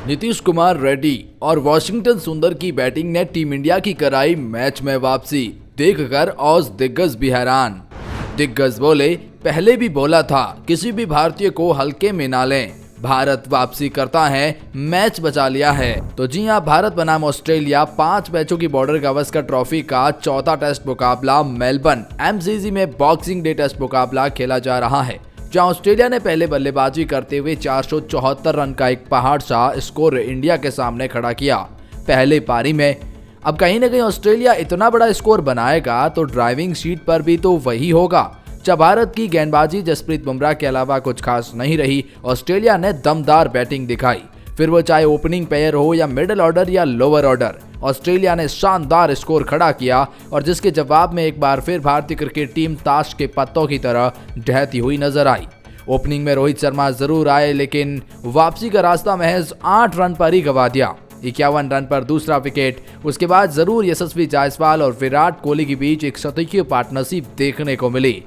नीतीश कुमार रेड्डी और वॉशिंगटन सुंदर की बैटिंग ने टीम इंडिया की कराई मैच में वापसी। देखकर ऑज दिग्गज भी हैरान। दिग्गज बोले, पहले भी बोला था किसी भी भारतीय को हल्के में ना लें, भारत वापसी करता है, मैच बचा लिया है। तो जी हां, भारत बनाम ऑस्ट्रेलिया 5 मैचों की बॉर्डर गावस्कर ट्रॉफी का चौथा टेस्ट मुकाबला मेलबर्न एमसीजी में बॉक्सिंग डे टेस्ट मुकाबला खेला जा रहा है, जहां ऑस्ट्रेलिया ने पहले बल्लेबाजी करते हुए 474 रन का एक पहाड़ सा स्कोर इंडिया के सामने खड़ा किया पहले पारी में। अब कहीं ना कहीं ऑस्ट्रेलिया इतना बड़ा स्कोर बनाएगा तो ड्राइविंग सीट पर भी तो वही होगा। जब भारत की गेंदबाजी जसप्रीत बुमराह के अलावा कुछ खास नहीं रही, ऑस्ट्रेलिया ने दमदार बैटिंग दिखाई, फिर वो चाहे ओपनिंग पेयर हो या मिडिल ऑर्डर या लोअर ऑर्डर। ऑस्ट्रेलिया ने शानदार स्कोर खड़ा किया और जिसके जवाब में एक बार फिर भारतीय क्रिकेट टीम ताश के पत्तों की तरह ढहती हुई नजर आई। ओपनिंग में रोहित शर्मा जरूर आए, लेकिन वापसी का रास्ता महज 8 रन पर ही गंवा दिया। 51 रन पर दूसरा विकेट। उसके बाद जरूर यशस्वी जायसवाल और विराट कोहली के बीच एक शतकीय पार्टनरशिप देखने को मिली।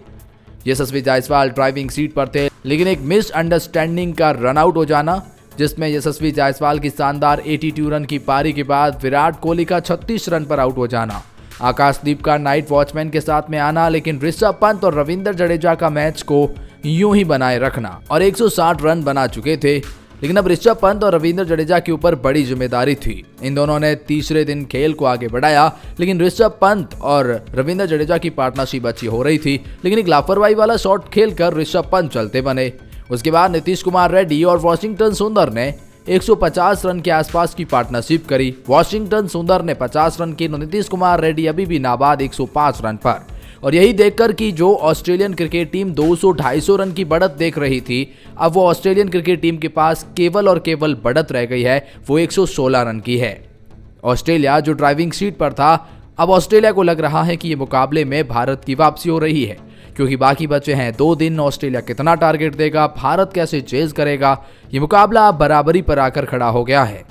यशस्वी जायसवाल ड्राइविंग सीट पर थे, लेकिन एक मिसअंडरस्टैंडिंग का रन आउट हो जाना, जिसमें यशस्वी जायसवाल की शानदार 82 रन की पारी के बाद विराट कोहली का 36 रन पर आउट हो जाना, आकाशदीप का नाइट वॉचमैन के साथ में आना, लेकिन ऋषभ पंत और रविंद्र जडेजा का मैच को यूं ही बनाए रखना और 160 रन बना चुके थे। लेकिन अब ऋषभ पंत और रविंद्र जडेजा के ऊपर बड़ी जिम्मेदारी थी। इन दोनों ने तीसरे दिन खेल को आगे बढ़ाया, लेकिन ऋषभ पंत और रविंद्र जडेजा की पार्टनरशिप अच्छी हो रही थी, लेकिन एक लापरवाही वाला शॉट खेलकर ऋषभ पंत चलते बने। उसके बाद नीतीश कुमार रेड्डी और वॉशिंगटन सुंदर ने 150 रन के आसपास की पार्टनरशिप करी। वॉशिंगटन सुंदर ने 50 रन की, नीतीश कुमार रेड्डी अभी भी नाबाद 105 रन पर। और यही देखकर कि जो ऑस्ट्रेलियन क्रिकेट टीम 200-250 रन की बढ़त देख रही थी, अब वो ऑस्ट्रेलियन क्रिकेट टीम के पास केवल और केवल बढ़त रह गई है, वो 116 रन की है। ऑस्ट्रेलिया जो ड्राइविंग सीट पर था, अब ऑस्ट्रेलिया को लग रहा है कि ये मुकाबले में भारत की वापसी हो रही है, क्योंकि बाकी बचे हैं 2 दिन। ऑस्ट्रेलिया कितना टारगेट देगा, भारत कैसे चेज करेगा, ये मुकाबला अब बराबरी पर आकर खड़ा हो गया है।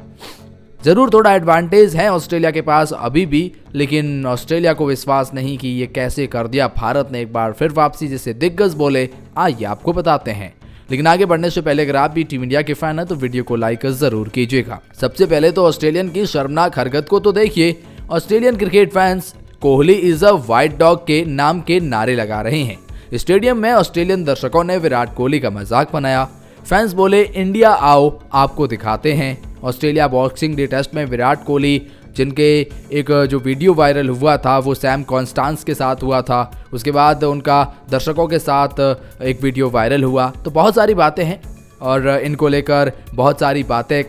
जरूर थोड़ा एडवांटेज है ऑस्ट्रेलिया के पास अभी भी, लेकिन ऑस्ट्रेलिया को विश्वास नहीं कि ये कैसे कर दिया भारत ने एक बार फिर वापसी, जिसे दिग्गज बोले। आइए आपको बताते हैं, लेकिन आगे बढ़ने से पहले अगर आप भी टीम इंडिया के फैन हैं तो वीडियो को लाइक जरूर कीजिएगा। सबसे पहले तो ऑस्ट्रेलियन की शर्मनाक हरकत को तो देखिए। Australian cricket fans Kohli is a white dog के नाम के नारे लगा रहे हैं। स्टेडियम में ऑस्ट्रेलियन दर्शकों ने विराट कोहली का मजाक बनाया। फैंस बोले, इंडिया आओ, आपको दिखाते हैं। ऑस्ट्रेलिया बॉक्सिंग डे टेस्ट में विराट कोहली, जिनके एक जो वीडियो वायरल हुआ था वो सैम कॉन्स्टेंस के साथ हुआ था, उसके बाद उनका दर्शकों के साथ एक वीडियो वायरल हुआ। तो बहुत सारी बातें हैं और इनको लेकर बहुत सारी बातें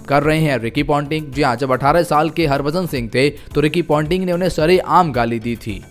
कर रहे हैं रिकी पॉन्टिंग। जी हाँ, जब 18 साल के हरभजन सिंह थे तो रिकी पॉन्टिंग ने उन्हें सरेआम गाली दी थी,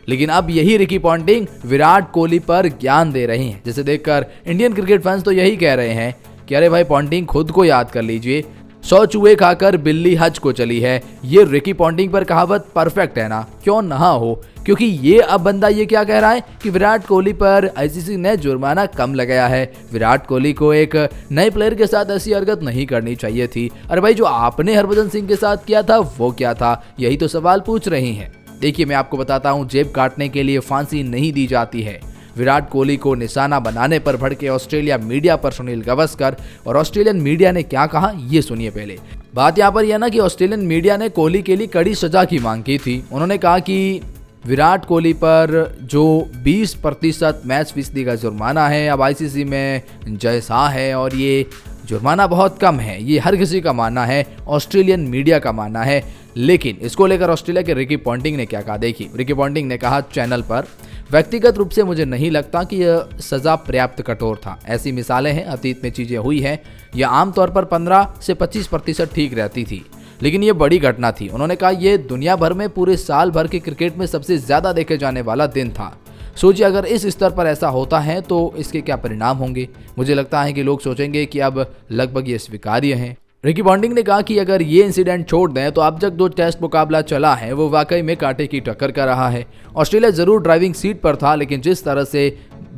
लेकिन अब यही रिकी पॉन्टिंग विराट कोहली पर ज्ञान दे रहे हैं, जिसे देखकर इंडियन क्रिकेट फैंस तो यही कह रहे हैं कि अरे भाई पॉन्टिंग, खुद को याद कर लीजिए, 100 चूहे खाकर बिल्ली हज को चली है। ये रिकी पॉन्टिंग पर कहावत परफेक्ट है ना, क्यों ना हो, क्योंकि ये अब बंदा ये क्या कह रहा है कि विराट कोहली पर आईसीसी ने जुर्माना कम लगाया है। विराट कोहली को एक नए प्लेयर के साथ ऐसी हरकत नहीं करनी चाहिए थी। अरे भाई, जो आपने हरभजन सिंह के साथ किया था वो क्या था, यही तो सवाल पूछ रही हैं। देखिए, मैं आपको बताता हूँ, जेब काटने के लिए फांसी नहीं दी जाती है। विराट कोहली को निशाना बनाने पर भड़के ऑस्ट्रेलिया मीडिया पर सुनील गावस्कर, और ऑस्ट्रेलियन मीडिया ने क्या कहा ये सुनिए। पहले बात यहाँ पर यह ना कि ऑस्ट्रेलियन मीडिया ने कोहली के लिए कड़ी सजा की मांग की थी। उन्होंने कहा कि विराट कोहली पर जो 20% मैच फीसदी का जुर्माना है, अब आईसीसी में जैसा है, और ये जुर्माना बहुत कम है, ये हर किसी का मानना है, ऑस्ट्रेलियन मीडिया का मानना है। लेकिन इसको लेकर ऑस्ट्रेलिया के रिकी पॉन्टिंग ने क्या कहा, देखिए। रिकी पॉन्टिंग ने कहा चैनल पर, व्यक्तिगत रूप से मुझे नहीं लगता कि यह सज़ा पर्याप्त कठोर था। ऐसी मिसालें हैं, अतीत में चीज़ें हुई हैं, यह आमतौर पर 15 से 25% ठीक रहती थी, लेकिन ये बड़ी घटना थी। उन्होंने कहा यह दुनिया भर में पूरे साल भर के क्रिकेट में सबसे ज़्यादा देखे जाने वाला दिन था। सोचिए, अगर इस स्तर पर ऐसा होता है तो इसके क्या परिणाम होंगे। मुझे लगता है कि लोग सोचेंगे कि अब लगभग ये स्वीकार्य है। रिकी पॉन्टिंग ने कहा कि अगर ये इंसिडेंट छोड़ दें तो अब तक जो टेस्ट मुकाबला चला है वो वाकई में कांटे की टक्कर कर रहा है। ऑस्ट्रेलिया जरूर ड्राइविंग सीट पर था, लेकिन जिस तरह से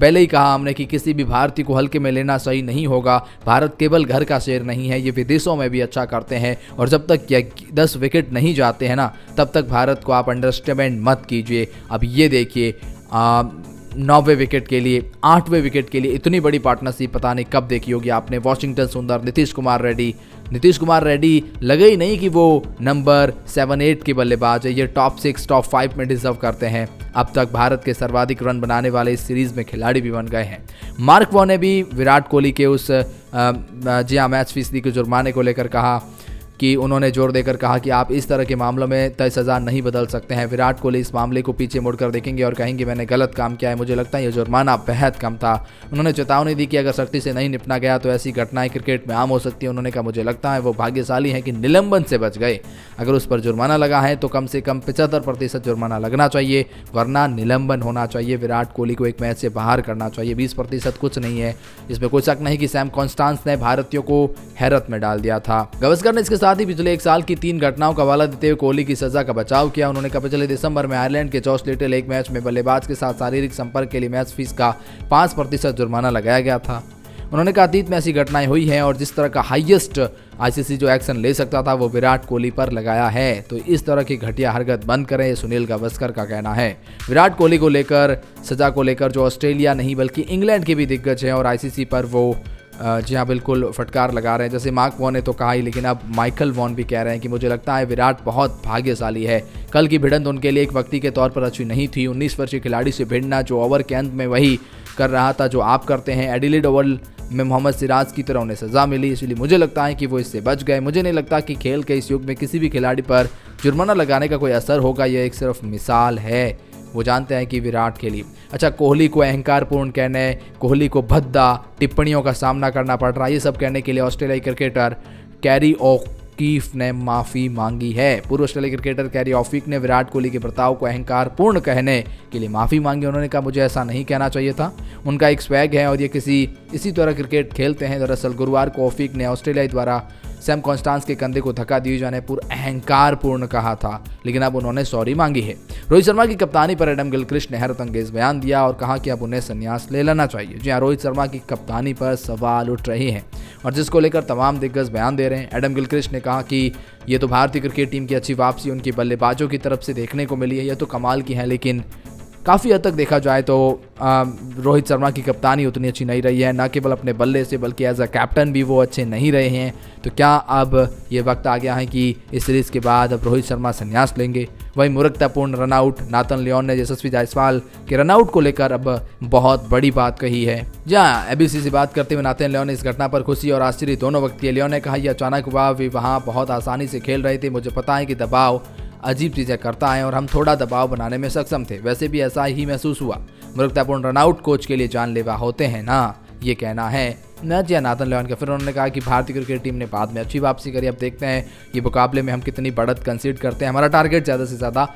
पहले ही कहा हमने कि किसी भी भारतीय को हल्के में लेना सही नहीं होगा। भारत केवल घर का शेर नहीं है, ये विदेशों में भी अच्छा करते हैं, और जब तक 10 विकेट नहीं जाते हैं ना, तब तक भारत को आप अंडरस्टिमेट मत कीजिए। अब ये देखिए, 9वें विकेट के लिए, 8वें विकेट के लिए इतनी बड़ी पार्टनरशिप पता नहीं कब देखी होगी आपने। वॉशिंगटन सुंदर, नीतीश कुमार रेड्डी, नीतीश कुमार रेड्डी लगे ही नहीं कि वो नंबर 7-8 के बल्लेबाज है, ये टॉप 6 टॉप 5 में डिजर्व करते हैं। अब तक भारत के सर्वाधिक रन बनाने वाले इस सीरीज में खिलाड़ी भी बन गए हैं। मार्क वॉ ने भी विराट कोहली के उस मैच फीसदी के जुर्माने को लेकर कहा कि उन्होंने जोर देकर कहा कि आप इस तरह के मामलों में तय सज़ा नहीं बदल सकते हैं। विराट कोहली इस मामले को पीछे मुड़कर देखेंगे और कहेंगे मैंने गलत काम किया है, मुझे लगता है ये जुर्माना बेहद कम था। उन्होंने चेतावनी दी कि अगर सख्ती से नहीं निपटा गया तो ऐसी घटनाएं क्रिकेट में आम हो सकती है। उन्होंने कहा मुझे लगता है वो भाग्यशाली हैं कि निलंबन से बच गए। अगर उस पर जुर्माना लगा है तो कम से कम 75% जुर्माना लगना चाहिए, वरना निलंबन होना चाहिए। विराट कोहली को एक मैच से बाहर करना चाहिए। 20% कुछ नहीं है, इसमें कोई शक नहीं कि सैम कॉन्स्टेंस ने भारतीयों को हैरत में डाल दिया था। गावस्कर ने इसके साथ ही पिछले एक साल की 3 घटनाओं का हवाला देते हुए कोहली की सजा का बचाव किया। उन्होंने कहा पिछले दिसंबर में आयरलैंड के जॉश लिटल एक मैच में बल्लेबाज के साथ शारीरिक संपर्क के लिए मैच फीस का 5% जुर्माना लगाया गया था। उन्होंने कहा अतीत में ऐसी घटनाएं हुई हैं और जिस तरह का हाईएस्ट आईसीसी जो एक्शन ले सकता था वो विराट कोहली पर लगाया है, तो इस तरह की घटिया हरकत बंद करें, सुनील गावस्कर का कहना है। विराट कोहली को लेकर सजा को लेकर जो ऑस्ट्रेलिया नहीं बल्कि इंग्लैंड के भी दिग्गज हैं और आईसीसी पर वो जी हाँ बिल्कुल फटकार लगा रहे हैं। जैसे मार्क वॉन ने तो कहा ही, लेकिन अब माइकल वॉन भी कह रहे हैं कि मुझे लगता है विराट बहुत भाग्यशाली है। कल की भिड़ंत उनके लिए एक व्यक्ति के तौर पर अच्छी नहीं थी। 19 वर्षीय खिलाड़ी से भिड़ना जो ओवर के अंत में वही कर रहा था जो आप करते हैं। एडिलेड ओवल में मोहम्मद सिराज की तरह उन्हें सज़ा मिली, इसलिए मुझे लगता है कि वो इससे बच गए। मुझे नहीं लगता कि खेल के इस युग में किसी भी खिलाड़ी पर जुर्माना लगाने का कोई असर होगा। यह एक सिर्फ मिसाल है। वो जानते हैं कि विराट के लिए अच्छा कोहली को अहंकारपूर्ण कहने, कोहली को भद्दा टिप्पणियों का सामना करना पड़ रहा है, ये सब कहने के लिए ऑस्ट्रेलियाई क्रिकेटर कैरी ओकीफ ने माफ़ी मांगी है। पूर्व ऑस्ट्रेलियाई क्रिकेटर कैरी ओकीफ ने विराट कोहली के बर्ताव को अहंकारपूर्ण कहने के लिए माफ़ी मांगी। उन्होंने कहा मुझे ऐसा नहीं कहना चाहिए था, उनका एक स्वैग है और ये इसी तरह क्रिकेट खेलते हैं। दरअसल गुरुवार को ओकीफ ने ऑस्ट्रेलिया द्वारा सैम कॉन्स्टेंस के कंधे को धक्का दिए जाने पर अहंकारपूर्ण कहा था, लेकिन अब उन्होंने सॉरी मांगी है। रोहित शर्मा की कप्तानी पर एडम गिलक्रिस्ट ने हैरत अंगेज बयान दिया और कहा कि अब उन्हें संन्यास ले लेना चाहिए। जी हाँ, रोहित शर्मा की कप्तानी पर सवाल उठ रहे हैं और जिसको लेकर तमाम दिग्गज बयान दे रहे हैं। एडम गिलक्रिस्ट ने कहा कि ये तो भारतीय क्रिकेट टीम की अच्छी वापसी उनकी बल्लेबाजों की तरफ से देखने को मिली है, ये तो कमाल की है, लेकिन काफ़ी हद तक देखा जाए तो रोहित शर्मा की कप्तानी उतनी अच्छी नहीं रही है, न केवल अपने बल्ले से बल्कि एज अ कैप्टन भी वो अच्छे नहीं रहे हैं। तो क्या अब ये वक्त आ गया है कि इस सीरीज़ के बाद अब रोहित शर्मा संन्यास लेंगे? वही मूर्खतापूर्ण रनआउट नाथन लियोन ने यशस्वी जायसवाल के रनआउट को लेकर अब बहुत बड़ी बात कही है। जहाँ एबीसी से बात करते हुए नाथन लियोन ने इस घटना पर खुशी और आश्चर्य दोनों व्यक्त किए। लियोन ने कहा यह अचानक हुआ, वे वहाँ बहुत आसानी से खेल रहे थे, मुझे पता है कि दबाव अजीब चीज़ें करता है और हम थोड़ा दबाव बनाने में सक्षम थे, वैसे भी ऐसा ही महसूस हुआ। मूर्खतापूर्ण रनआउट कोच के लिए जानलेवा होते हैं ना, ये कहना है नाथन लियोन का। फिर उन्होंने कहा कि भारतीय क्रिकेट टीम ने बाद में अच्छी वापसी करी। अब देखते हैं ये मुकाबले में हम कितनी बढ़त कंसीड करते हैं। हमारा टारगेट ज़्यादा से ज़्यादा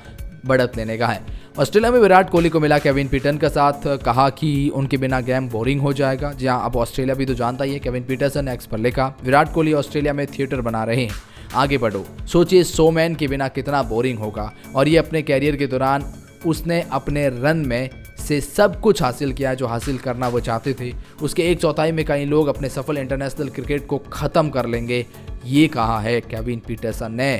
बढ़त लेने का है। ऑस्ट्रेलिया में विराट कोहली को मिला केविन पीटरसन का साथ, कहा कि उनके बिना गेम बोरिंग हो जाएगा। जी हाँ, अब ऑस्ट्रेलिया भी तो जानता ही है। केविन पीटरसन ने एक्स पर लिखा विराट कोहली ऑस्ट्रेलिया में थिएटर बना रहे हैं, आगे बढ़ो, सोचिए शोमैन के बिना कितना बोरिंग होगा। और ये अपने कैरियर के दौरान उसने अपने रन में से सब कुछ हासिल किया जो हासिल करना वो चाहते थे। उसके 1/4 में कई लोग अपने सफल इंटरनेशनल क्रिकेट को ख़त्म कर लेंगे, ये कहा है केविन पीटरसन ने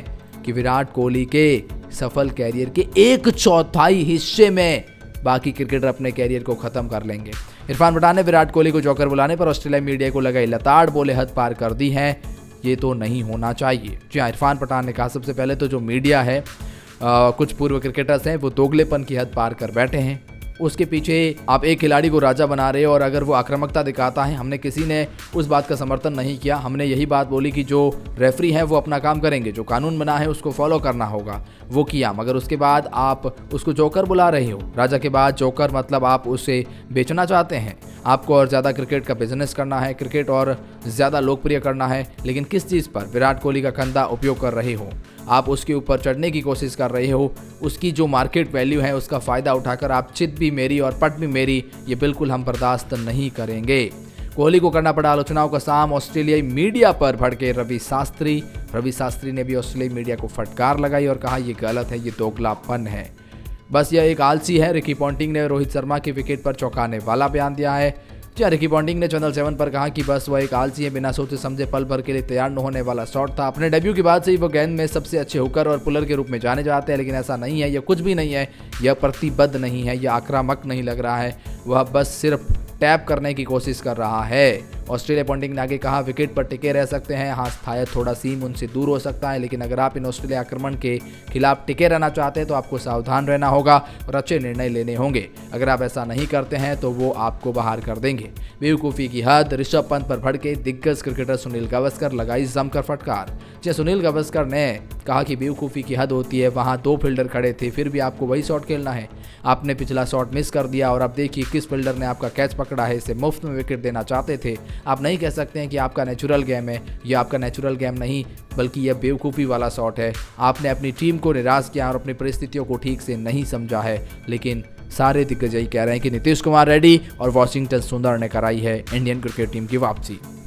कि विराट कोहली के सफल कैरियर के 1/4 हिस्से में बाकी क्रिकेटर अपने कैरियर को ख़त्म कर लेंगे। इरफान पठान ने विराट कोहली को जॉकर बुलाने पर ऑस्ट्रेलिया मीडिया को लगाई लताड़, बोले हद पार कर दी है, ये तो नहीं होना चाहिए। जी हाँ, इरफान पठान ने कहा सबसे पहले तो जो मीडिया है, कुछ पूर्व क्रिकेटर्स हैं, वो दोगलेपन की हद पार कर बैठे हैं। उसके पीछे आप एक खिलाड़ी को राजा बना रहे हो और अगर वो आक्रामकता दिखाता है, हमने किसी ने उस बात का समर्थन नहीं किया। हमने यही बात बोली कि जो रेफरी हैं वो अपना काम करेंगे, जो कानून बना है उसको फॉलो करना होगा, वो किया। मगर उसके बाद आप उसको जोकर बुला रहे हो। राजा के बाद जोकर मतलब आप उसे बेचना चाहते हैं, आपको और ज़्यादा क्रिकेट का बिजनेस करना है, क्रिकेट और ज़्यादा लोकप्रिय करना है, लेकिन किस चीज़ पर? विराट कोहली का कंधा उपयोग कर रहे हो, आप उसके ऊपर चढ़ने की कोशिश कर रहे हो, उसकी जो मार्केट वैल्यू है उसका फ़ायदा उठाकर आप चित भी मेरी और पट भी मेरी, ये बिल्कुल हम बर्दाश्त नहीं करेंगे। कोहली को करना पड़ा आलोचनाओं का साम, ऑस्ट्रेलियाई मीडिया पर भड़के रवि शास्त्री ने भी ऑस्ट्रेलियाई मीडिया को फटकार लगाई और कहा यह गलत है, ये दोगलापन है, बस यह एक आलसी है। रिकी पॉन्टिंग ने रोहित शर्मा की विकेट पर चौंकाने वाला बयान दिया है। जी रिकी पॉन्टिंग ने चैनल 7 पर कहा कि बस वह एक आलसी है, बिना सोचे समझे पल भर के लिए तैयार न होने वाला शॉट था। अपने डेब्यू के बाद से ही वो गेंद में सबसे अच्छे हुकर और पुलर के रूप में जाने जाते हैं, लेकिन ऐसा नहीं है, यह कुछ भी नहीं है, यह प्रतिबद्ध नहीं है, यह आक्रामक नहीं लग रहा है, वह बस सिर्फ टैप करने की कोशिश कर रहा है। ऑस्ट्रेलिया पंडित ने आगे कहा, विकेट पर टिके रह सकते हैं, हाँ शायद थोड़ा सीम उनसे दूर हो सकता है, लेकिन अगर आप इन ऑस्ट्रेलिया आक्रमण के खिलाफ टिके रहना चाहते हैं तो आपको सावधान रहना होगा और अच्छे निर्णय लेने होंगे। अगर आप ऐसा नहीं करते हैं तो वो आपको बाहर कर देंगे। बेवकूफ़ी की हद, ऋषभ पंत पर भड़के दिग्गज क्रिकेटर सुनील गावस्कर, लगाई जमकर फटकार। जय सुनील गावस्कर ने कहा कि बेवकूफ़ी की हद होती है, वहां 2 फील्डर खड़े थे फिर भी आपको वही शॉट खेलना है। आपने पिछला शॉट मिस कर दिया और अब देखिए किस फील्डर ने आपका कैच पकड़ा है, इसे मुफ्त में विकेट देना चाहते थे। आप नहीं कह सकते हैं कि आपका नेचुरल गेम है, यह आपका नेचुरल गेम नहीं बल्कि यह बेवकूफ़ी वाला शॉट है। आपने अपनी टीम को निराश किया और अपनी परिस्थितियों को ठीक से नहीं समझा है। लेकिन सारे दिग्गज यही कह रहे हैं कि नीतीश कुमार रेड्डी और वाशिंगटन सुंदर ने कराई है इंडियन क्रिकेट टीम की वापसी।